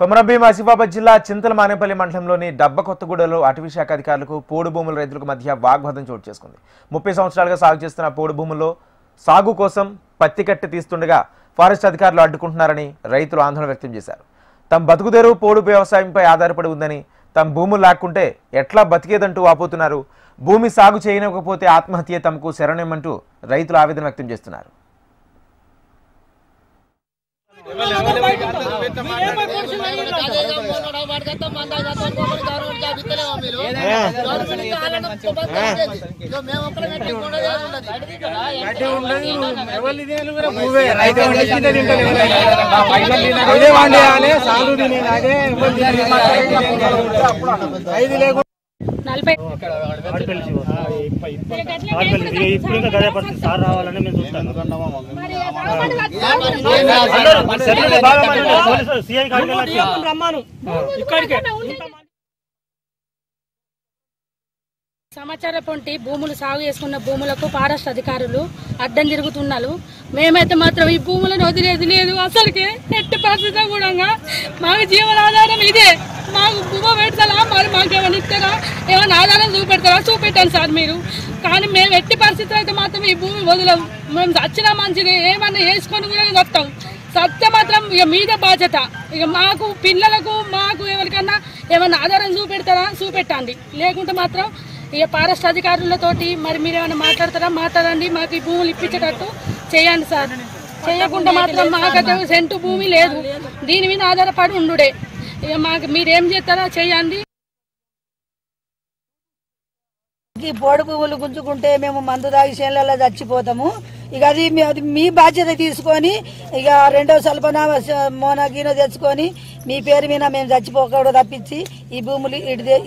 కొమరంభీం ఆసిఫాబాద్ జిల్లా చింతలమానేపల్లి మండలంలోని డబ్బకొత్తగూడలో అటవీ శాఖ అధికారులకు పోడు భూముల రైతులకు మధ్య వాగ్వాదం చోటు చేసుకుంది. 30 సంవత్సరాలుగా సాగు చేస్తున్న పోడు భూముల్లో సాగు కోసం పత్తి కట్టి తీస్తుండగా ఫారెస్ట్ అధికారులు అడ్డుకుంటున్నారని రైతులు ఆందోళన వ్యక్తం చేశారు. తమ బతుకుదేరు పోడు వ్యవసాయంపై ఆధారపడి ఉందని, తమ భూములు లాక్కుంటే ఎట్లా బతికేదంటూ వాపోతున్నారు. భూమి సాగు చేయకపోతే ఆత్మహత్య తమకు శరణ్యమంటూ రైతులు ఆవేదన వ్యక్తం చేస్తున్నారు. ఇప్పుడు ఇంకా గదే పరిస్థితి సార్ రావాలని మేము చూస్తాను. సమాచారం పొంటి భూములు సాగు చేసుకున్న భూములకు ఫారెస్ట్ అధికారులు అడ్డం తిరుగుతున్నారు. మేమైతే మాత్రం ఈ భూములను వదిలేది లేదు. అసలుకి ఎట్టి పరిస్థితి కూడా మాకు జీవనాధారం ఇదే. మాకు భూమ పెడతారా, మరి మాకేమైనా ఇస్తారా, ఏమైనా ఆధారం చూపెడతారా, చూపెట్టాను సార్ మీరు. కానీ మేము ఎట్టి పరిస్థితులు అయితే మాత్రం ఈ భూమి వదలం. మేము చచ్చినా మంచిది, ఏమన్నా వేసుకొని కూడా వస్తాం. సత్యం మాత్రం ఇక మీద బాధ్యత. ఇక మాకు పిల్లలకు మాకు ఎవరికన్నా ఏమన్నా ఆధారం చూపెడతారా, చూపెట్టండి. లేకుంటే మాత్రం ఇక ఫారెస్ట్ అధికారులతోటి మరి మీరు ఏమైనా మాట్లాడతారా, మాట్లాడండి. మాకు ఈ భూములు ఇప్పించేటట్టు చేయండి సార్. చేయకుండా మాత్రం మాకైతే సెంటు భూమి లేదు. దీని మీద ఆధారపడి ఉండుడే. ఇక మాకు మీరేం చేస్తారో చేయండి. పోడు భూములు గుంజుకుంటే మేము మందు దాగి చేనులలో చచ్చిపోతాము. ఇక అది మీ బాధ్యత తీసుకొని ఇక రెండో సల్పన మోనగీనో తెచ్చుకొని మీ పేరు మీద మేము చచ్చిపోకూడదు తప్పించి ఈ భూములు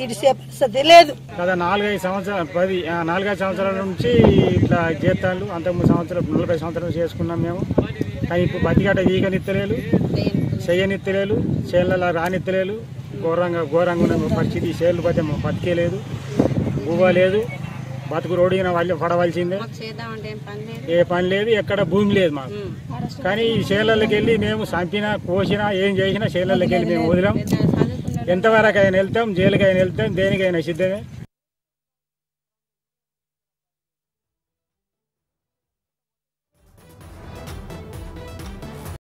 ఇడిసే పరిస్థితి లేదు. కదా 4-5 సంవత్సరాల నుంచి ఇట్లా చేస్తాను. అంతకు 40 సంవత్సరాలు చేసుకున్నాం మేము. కానీ ఇప్పుడు బతికట ఈగనిత్తలేలు, చెయ్యనిత్తలేలు, చేనులలో రానిత్తలేలు. ఘోరంగా ఉన్న పరిస్థితి. చేనులు పోతే బతికేలేదు, భూవ లేదు, బతుకు రోడ్డున వాళ్ళు పడవలసిందే. ఏ పని లేదు, ఎక్కడ భూమి లేదు మాకు. కానీ ఈ చేనులకి వెళ్ళి మేము చంపినా కోసినా ఏం చేసినా చేనులకి వెళ్ళి మేము వదిలాం. ఎంతవరకు అయినా వెళ్తాం, జైలుకైనా వెళ్తాం, దేనికైనా సిద్ధమే.